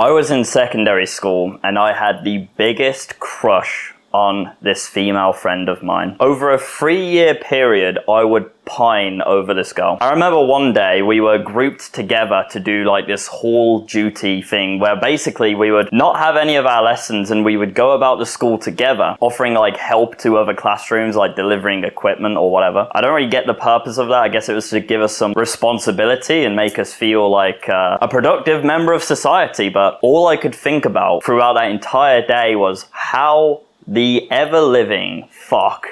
I was in secondary school and I had the biggest crush on this female friend of mine. Over a 3-year period, I would pine over this girl. I remember one day we were grouped together to do like this hall duty thing where basically we would not have any of our lessons and we would go about the school together, offering like help to other classrooms, like delivering equipment or whatever. I don't really get the purpose of that. I guess it was to give us some responsibility and make us feel like a productive member of society. But all I could think about throughout that entire day was how the ever-living fuck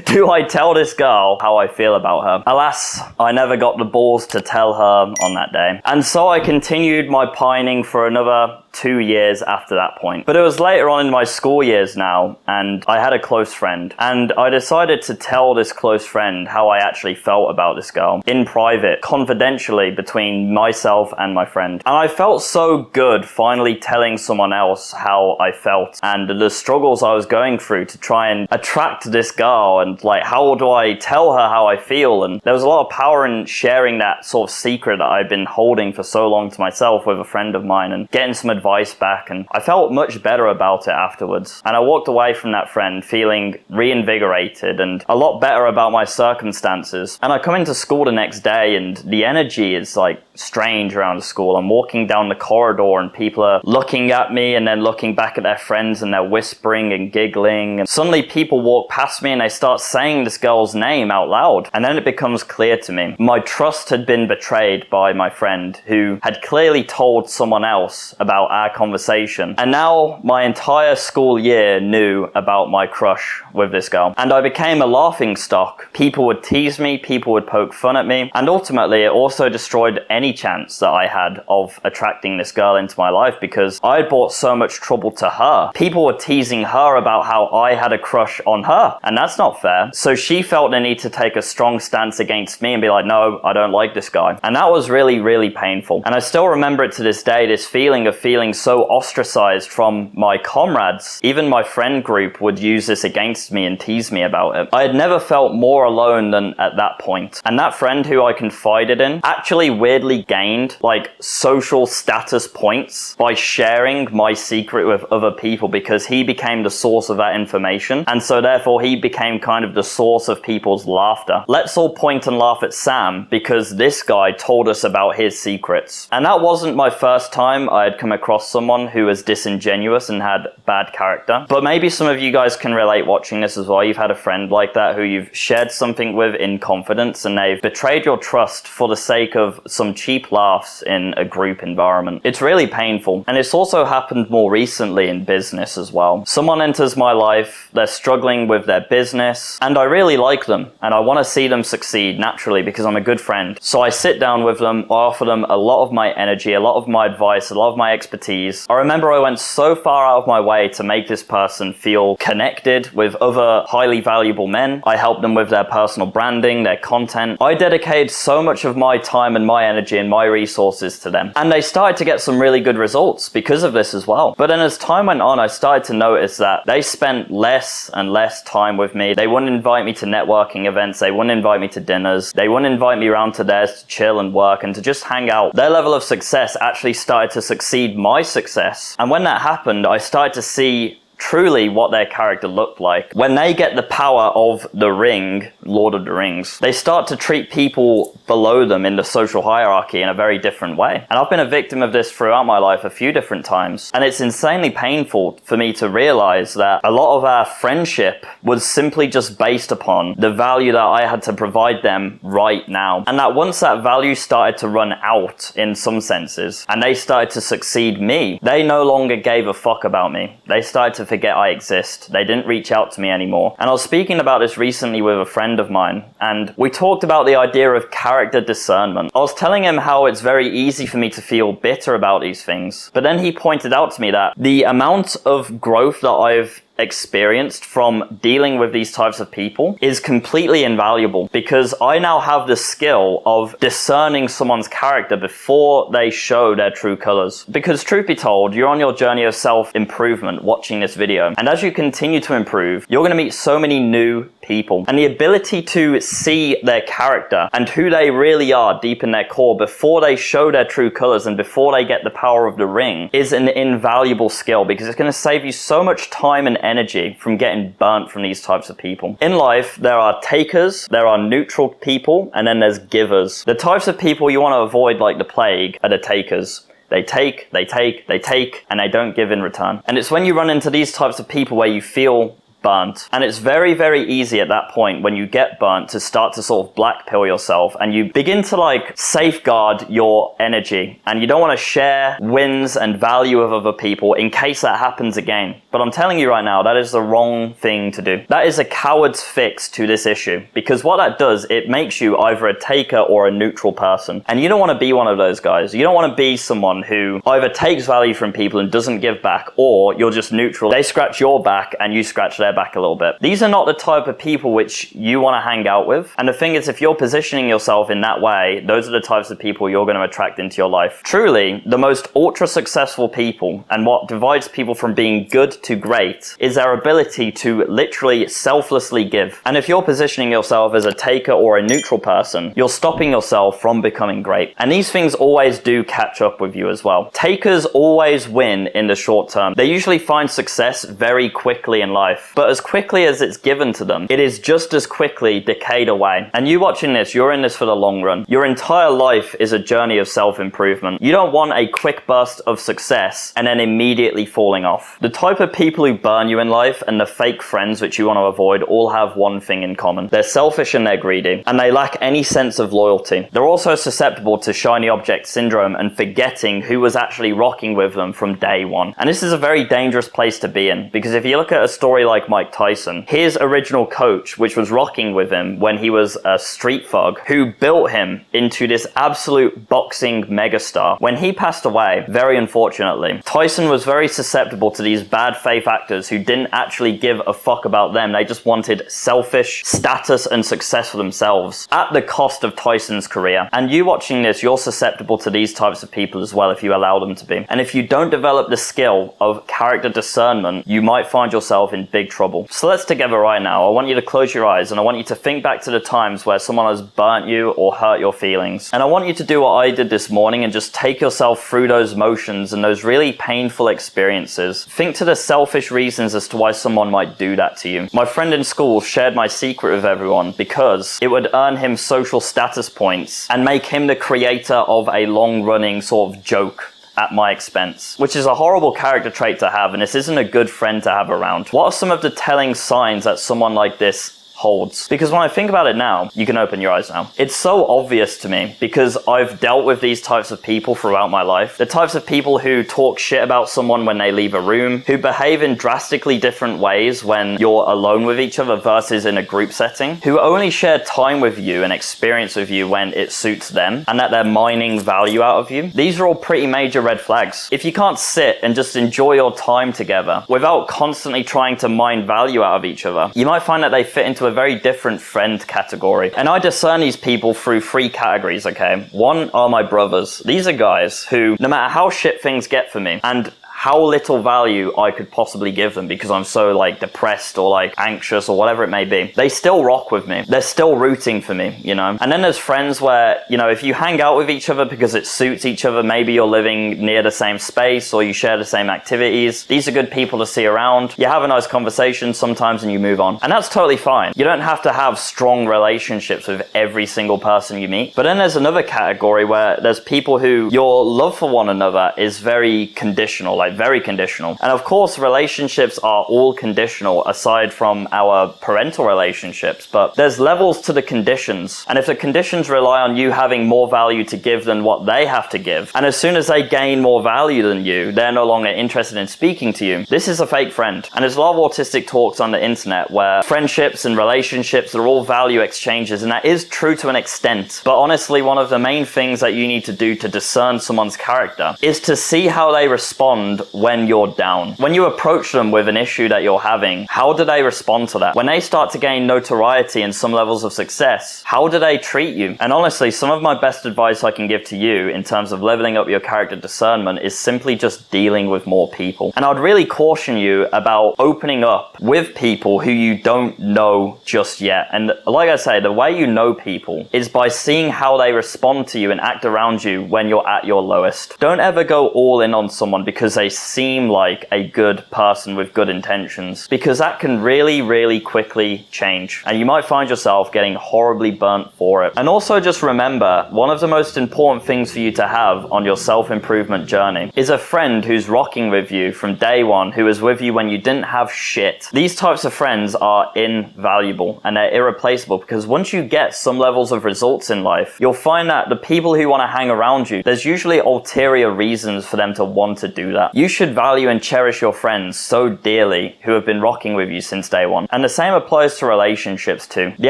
do I tell this girl how I feel about her? Alas, I never got the balls to tell her on that day. And so I continued my pining for another 2 years after that point. But it was later on in my school years now, and I had a close friend. And I decided to tell this close friend how I actually felt about this girl in private, confidentially between myself and my friend. And I felt so good finally telling someone else how I felt and the struggles I was going through to try and attract this girl, and like, how do I tell her how I feel? And there was a lot of power in sharing that sort of secret that I'd been holding for so long to myself with a friend of mine and getting some advice back, and I felt much better about it afterwards. And I walked away from that friend feeling reinvigorated and a lot better about my circumstances. And I come into school the next day and the energy is like strange around the school. I'm walking down the corridor and people are looking at me and then looking back at their friends and they're whispering and giggling, and suddenly people walk past me and they start saying this girl's name out loud. And then it becomes clear to me my trust had been betrayed by my friend, who had clearly told someone else about our conversation. And now my entire school year knew about my crush with this girl. And I became a laughing stock. People would tease me, people would poke fun at me, and ultimately it also destroyed any chance that I had of attracting this girl into my life, because I had brought so much trouble to her. People were teasing her about how I had a crush on her, and that's not fair. So she felt the need to take a strong stance against me and be like, no, I don't like this guy. And that was really, really painful. And I still remember it to this day, this feeling of feeling so ostracized from my comrades. Even my friend group would use this against me and tease me about it. I had never felt more alone than at that point. And that friend who I confided in actually weirdly gained like social status points by sharing my secret with other people, because he became the source of that information. And so therefore he became kind of the source of people's laughter. Let's all point and laugh at Sam because this guy told us about his secrets. And that wasn't my first time I had come across someone who was disingenuous and had bad character. But maybe some of you guys can relate watching this as well. You've had a friend like that who you've shared something with in confidence and they've betrayed your trust for the sake of some cheap laughs in a group environment. It's really painful. And it's also happened more recently in business as well. Someone enters my life, they're struggling with their business, and I really like them and I want to see them succeed naturally because I'm a good friend. So I sit down with them, I offer them a lot of my energy, a lot of my advice, a lot of my expertise. I remember I went so far out of my way to make this person feel connected with other highly valuable men. I helped them with their personal branding, their content. I dedicated so much of my time and my energy and my resources to them. And they started to get some really good results because of this as well. But then as time went on, I started to notice that they spent less and less time with me. They wouldn't invite me to networking events. They wouldn't invite me to dinners. They wouldn't invite me around to theirs to chill and work and to just hang out. Their level of success actually started to succeed my success. And when that happened, I started to see truly what their character looked like. When they get the power of the ring, Lord of the Rings, they start to treat people below them in the social hierarchy in a very different way. And I've been a victim of this throughout my life a few different times. And it's insanely painful for me to realize that a lot of our friendship was simply just based upon the value that I had to provide them right now. And that once that value started to run out in some senses, and they started to succeed me, they no longer gave a fuck about me. They started to forget I exist. They didn't reach out to me anymore. And I was speaking about this recently with a friend of mine, and we talked about the idea of character discernment. I was telling him how it's very easy for me to feel bitter about these things, but then he pointed out to me that the amount of growth that I've experienced from dealing with these types of people is completely invaluable, because I now have the skill of discerning someone's character before they show their true colors. Because truth be told, you're on your journey of self-improvement watching this video, and as you continue to improve, you're going to meet so many new people. And the ability to see their character and who they really are deep in their core before they show their true colors and before they get the power of the ring is an invaluable skill, because it's going to save you so much time and energy from getting burnt from these types of people. In life, there are takers, there are neutral people, and then there's givers. The types of people you want to avoid like the plague are the takers. They take, they take, they take, and they don't give in return. And it's when you run into these types of people where you feel burnt. And it's very, very easy at that point when you get burnt to start to sort of black pill yourself, and you begin to like safeguard your energy, and you don't want to share wins and value of other people in case that happens again. But I'm telling you right now, that is the wrong thing to do. That is a coward's fix to this issue, because what that does, it makes you either a taker or a neutral person. And you don't want to be one of those guys. You don't want to be someone who either takes value from people and doesn't give back, or you're just neutral. They scratch your back and you scratch their back a little bit. These are not the type of people which you want to hang out with. And the thing is, if you're positioning yourself in that way, those are the types of people you're going to attract into your life. Truly, the most ultra successful people, and what divides people from being good to great, is their ability to literally selflessly give. And if you're positioning yourself as a taker or a neutral person, you're stopping yourself from becoming great. And these things always do catch up with you as well. Takers always win in the short term. They usually find success very quickly in life, but as quickly as it's given to them, it is just as quickly decayed away. And you watching this, you're in this for the long run. Your entire life is a journey of self-improvement. You don't want a quick burst of success and then immediately falling off. The type of people who burn you in life and the fake friends which you want to avoid all have one thing in common. They're selfish and they're greedy, and they lack any sense of loyalty. They're also susceptible to shiny object syndrome and forgetting who was actually rocking with them from day one. And this is a very dangerous place to be in, because if you look at a story like Mike Tyson, his original coach, which was rocking with him when he was a street thug, who built him into this absolute boxing megastar, when he passed away, very unfortunately, Tyson was very susceptible to these bad faith actors who didn't actually give a fuck about them. They just wanted selfish status and success for themselves at the cost of Tyson's career. And you watching this, you're susceptible to these types of people as well if you allow them to be. And if you don't develop the skill of character discernment, you might find yourself in big trouble. So let's together right now, I want you to close your eyes and I want you to think back to the times where someone has burnt you or hurt your feelings. And I want you to do what I did this morning and just take yourself through those motions and those really painful experiences. Think to the selfish reasons as to why someone might do that to you. My friend in school shared my secret with everyone because it would earn him social status points and make him the creator of a long-running sort of joke at my expense, which is a horrible character trait to have, and this isn't a good friend to have around. What are some of the telling signs that someone like this holds? Because when I think about it now, you can open your eyes now. It's so obvious to me because I've dealt with these types of people throughout my life. The types of people who talk shit about someone when they leave a room, who behave in drastically different ways when you're alone with each other versus in a group setting, who only share time with you and experience with you when it suits them and that they're mining value out of you. These are all pretty major red flags. If you can't sit and just enjoy your time together without constantly trying to mine value out of each other, you might find that they fit into a very different friend category. And I discern these people through three categories, okay? One are my brothers. These are guys who, no matter how shit things get for me and how little value I could possibly give them because I'm so like depressed or like anxious or whatever it may be, they still rock with me. They're still rooting for me, you know? And then there's friends where, you know, if you hang out with each other because it suits each other, maybe you're living near the same space or you share the same activities, these are good people to see around. You have a nice conversation sometimes and you move on. And that's totally fine. You don't have to have strong relationships with every single person you meet. But then there's another category where there's people who your love for one another is very conditional, like very conditional. And of course, relationships are all conditional aside from our parental relationships, but there's levels to the conditions. And if the conditions rely on you having more value to give than what they have to give, and as soon as they gain more value than you, they're no longer interested in speaking to you, this is a fake friend. And there's a lot of autistic talks on the internet where friendships and relationships are all value exchanges, and that is true to an extent. But honestly, one of the main things that you need to do to discern someone's character is to see how they respond when you're down? When you approach them with an issue that you're having, how do they respond to that? When they start to gain notoriety and some levels of success, how do they treat you? And honestly, some of my best advice I can give to you in terms of leveling up your character discernment is simply just dealing with more people. And I'd really caution you about opening up with people who you don't know just yet. And like I say, the way you know people is by seeing how they respond to you and act around you when you're at your lowest. Don't ever go all in on someone because they seem like a good person with good intentions, because that can really quickly change, and you might find yourself getting horribly burnt for it. And also just remember, one of the most important things for you to have on your self-improvement journey is a friend who's rocking with you from day one, who was with you when you didn't have shit. These types of friends are invaluable and they're irreplaceable, because once you get some levels of results in life, you'll find that the people who want to hang around you, there's usually ulterior reasons for them to want to do that. You should value and cherish your friends so dearly who have been rocking with you since day one. And the same applies to relationships too. The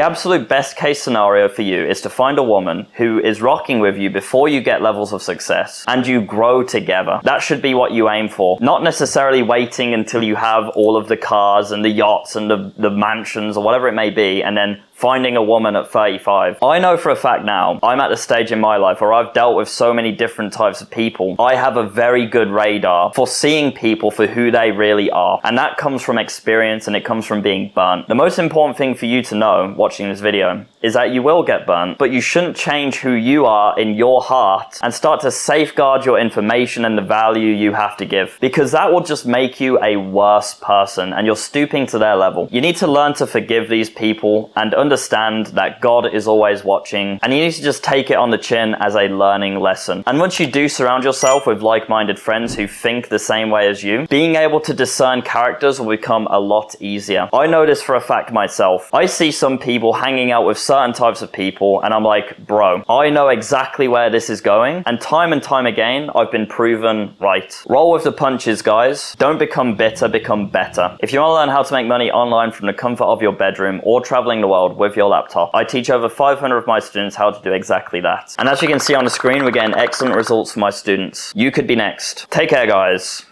absolute best case scenario for you is to find a woman who is rocking with you before you get levels of success and you grow together. That should be what you aim for. Not necessarily waiting until you have all of the cars and the yachts and the mansions or whatever it may be, and then finding a woman at 35. I know for a fact now, I'm at the stage in my life where I've dealt with so many different types of people. I have a very good radar for seeing people for who they really are. And that comes from experience and it comes from being burnt. The most important thing for you to know watching this video is that you will get burnt, but you shouldn't change who you are in your heart and start to safeguard your information and the value you have to give, because that will just make you a worse person and you're stooping to their level. You need to learn to forgive these people and understand that God is always watching, and you need to just take it on the chin as a learning lesson. And once you do surround yourself with like-minded friends who think the same way as you, being able to discern characters will become a lot easier. I know this for a fact myself. I see some people hanging out with certain types of people and I'm like, bro, I know exactly where this is going, and time again I've been proven right. Roll with the punches, guys. Don't become bitter, become better. If you want to learn how to make money online from the comfort of your bedroom or traveling the world with your laptop, I teach over 500 of my students how to do exactly that. And as you can see on the screen, we're getting excellent results for my students. You could be next. Take care, guys.